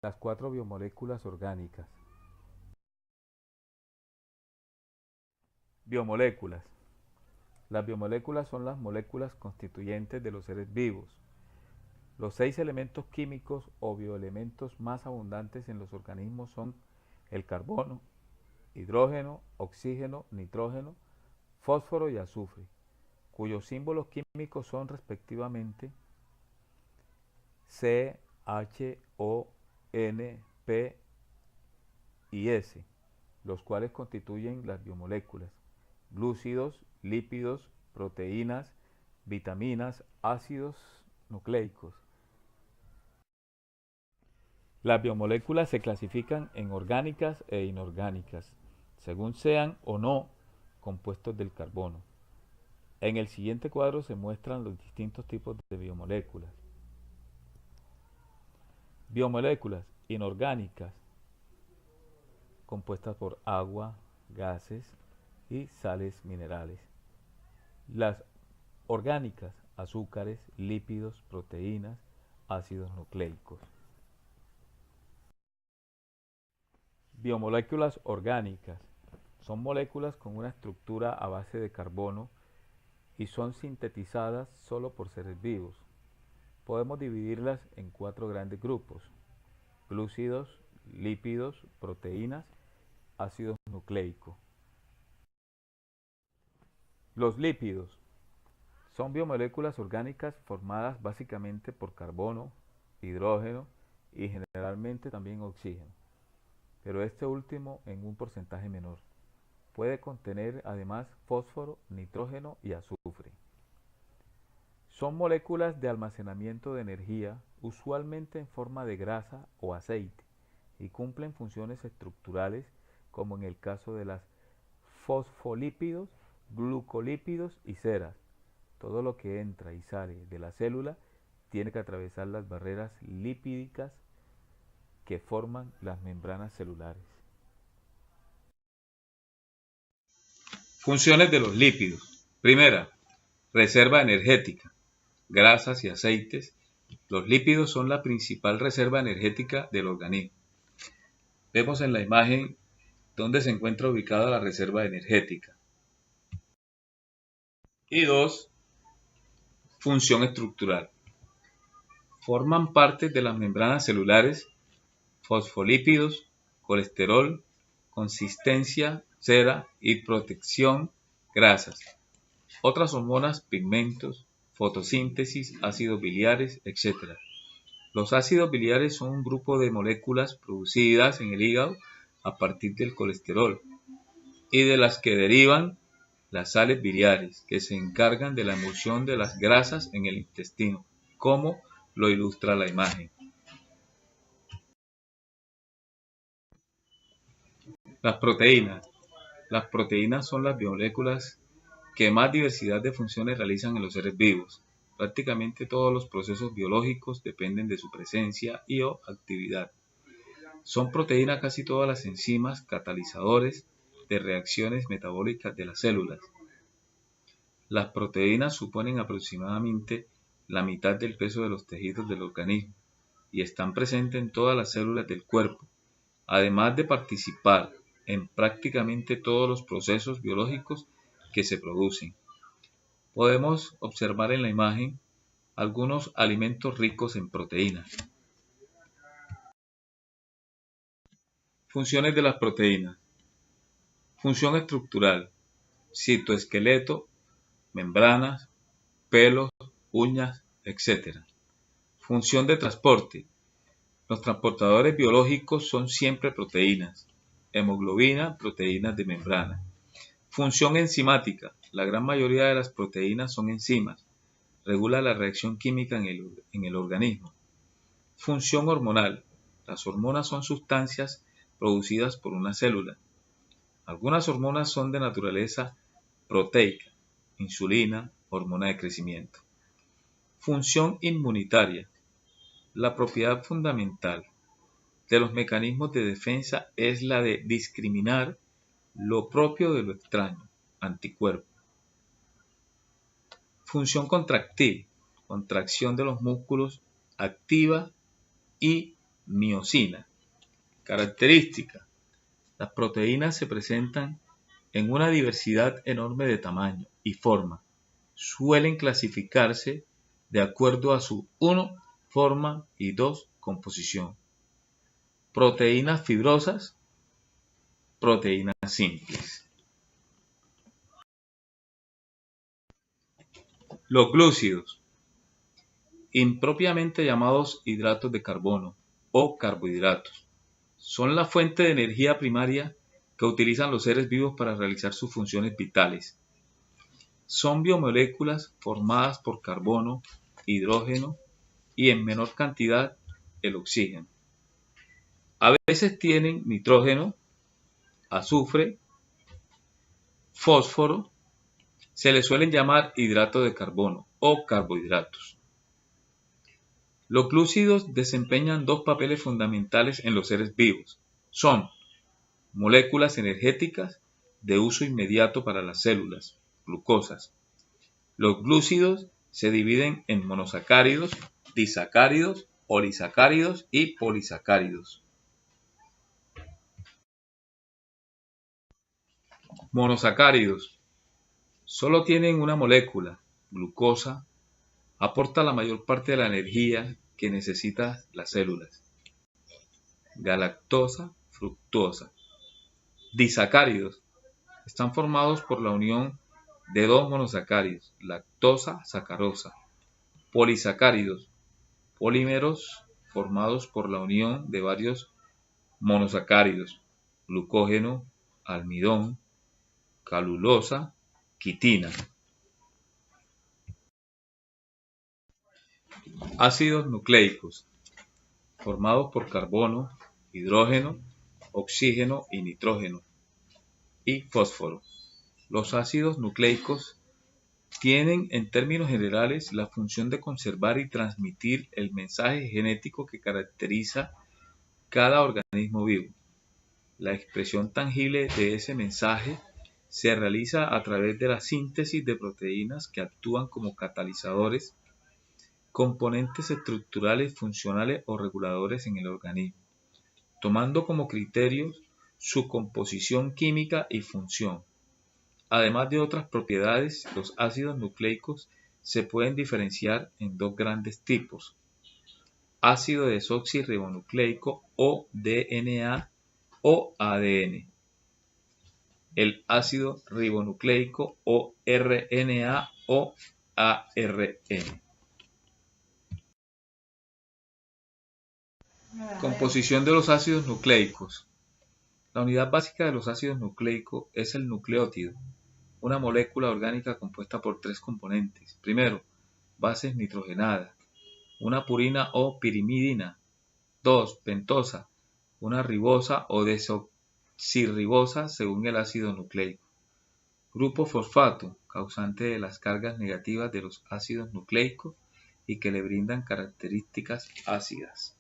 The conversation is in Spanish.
Las cuatro biomoléculas orgánicas. Biomoléculas. Las biomoléculas son las moléculas constituyentes de los seres vivos. Los 6 elementos químicos o bioelementos más abundantes en los organismos son el carbono, hidrógeno, oxígeno, nitrógeno, fósforo y azufre, cuyos símbolos químicos son respectivamente C, H, O, N, P y S, los cuales constituyen las biomoléculas: glúcidos, lípidos, proteínas, vitaminas, ácidos nucleicos. Las biomoléculas se clasifican en orgánicas e inorgánicas, según sean o no compuestos del carbono. En el siguiente cuadro se muestran los distintos tipos de biomoléculas. Biomoléculas inorgánicas, compuestas por agua, gases y sales minerales. Las orgánicas, azúcares, lípidos, proteínas, ácidos nucleicos. Biomoléculas orgánicas son moléculas con una estructura a base de carbono y son sintetizadas solo por seres vivos. Podemos dividirlas en 4 grandes grupos: glúcidos, lípidos, proteínas, ácidos nucleicos. Los lípidos son biomoléculas orgánicas formadas básicamente por carbono, hidrógeno y generalmente también oxígeno, pero este último en un porcentaje menor. Puede contener además fósforo, nitrógeno y azufre. Son moléculas de almacenamiento de energía, usualmente en forma de grasa o aceite, y cumplen funciones estructurales como en el caso de las fosfolípidos, glucolípidos y ceras. Todo lo que entra y sale de la célula tiene que atravesar las barreras lipídicas que forman las membranas celulares. Funciones de los lípidos. Primera, reserva energética. Grasas y aceites. Los lípidos son la principal reserva energética del organismo. Vemos en la imagen dónde se encuentra ubicada la reserva energética. Y 2, función estructural. Forman parte de las membranas celulares fosfolípidos, colesterol, consistencia, cera y protección, grasas. Otras hormonas, pigmentos, fotosíntesis, ácidos biliares, etc. Los ácidos biliares son un grupo de moléculas producidas en el hígado a partir del colesterol y de las que derivan las sales biliares, que se encargan de la emulsión de las grasas en el intestino, como lo ilustra la imagen. Las proteínas. Las proteínas son las biomoléculas que más diversidad de funciones realizan en los seres vivos. Prácticamente todos los procesos biológicos dependen de su presencia y o actividad. Son proteínas casi todas las enzimas catalizadores de reacciones metabólicas de las células. Las proteínas suponen aproximadamente la mitad del peso de los tejidos del organismo y están presentes en todas las células del cuerpo, además de participar en prácticamente todos los procesos biológicos que se producen. Podemos observar en la imagen algunos alimentos ricos en proteínas. Funciones de las proteínas. Función estructural: citoesqueleto, membranas, pelos, uñas, etc. Función de transporte. Los transportadores biológicos son siempre proteínas. Hemoglobina, proteínas de membrana. Función enzimática. La gran mayoría de las proteínas son enzimas. Regula la reacción química en el organismo. Función hormonal. Las hormonas son sustancias producidas por una célula. Algunas hormonas son de naturaleza proteica, insulina, hormona de crecimiento. Función inmunitaria. La propiedad fundamental de los mecanismos de defensa es la de discriminar lo propio de lo extraño, anticuerpos. Función contractil, contracción de los músculos, activa y miosina. Características. Las proteínas se presentan en una diversidad enorme de tamaño y forma. Suelen clasificarse de acuerdo a su 1. Forma y 2. Composición. Proteínas fibrosas, proteínas simples. Los glúcidos, impropiamente llamados hidratos de carbono o carbohidratos, son la fuente de energía primaria que utilizan los seres vivos para realizar sus funciones vitales. Son biomoléculas formadas por carbono, hidrógeno y en menor cantidad el oxígeno. A veces tienen nitrógeno, azufre, fósforo. Se les suelen llamar hidratos de carbono o carbohidratos. Los glúcidos desempeñan dos papeles fundamentales en los seres vivos. Son moléculas energéticas de uso inmediato para las células, glucosas. Los glúcidos se dividen en monosacáridos, disacáridos, oligosacáridos y polisacáridos. Monosacáridos. Solo tienen una molécula, glucosa, aporta la mayor parte de la energía que necesitan las células. Galactosa, fructosa. Disacáridos. Están formados por la unión de dos monosacáridos, lactosa, sacarosa. Polisacáridos. Polímeros formados por la unión de varios monosacáridos, glucógeno, almidón, calulosa, quitina. Ácidos nucleicos, formados por carbono, hidrógeno, oxígeno y nitrógeno, y fósforo. Los ácidos nucleicos tienen, en términos generales, la función de conservar y transmitir el mensaje genético que caracteriza cada organismo vivo. La expresión tangible de ese mensaje se realiza a través de la síntesis de proteínas que actúan como catalizadores, componentes estructurales, funcionales o reguladores en el organismo, tomando como criterios su composición química y función. Además de otras propiedades, los ácidos nucleicos se pueden diferenciar en dos grandes tipos: ácido desoxirribonucleico o DNA o ADN, el ácido ribonucleico o RNA o ARN. Composición de los ácidos nucleicos. La unidad básica de los ácidos nucleicos es el nucleótido, una molécula orgánica compuesta por tres componentes. Primero, bases nitrogenadas, una purina o pirimidina. 2. Pentosa, una ribosa o desoxirribosa según el ácido nucleico. Grupo fosfato, causante de las cargas negativas de los ácidos nucleicos y que le brindan características ácidas.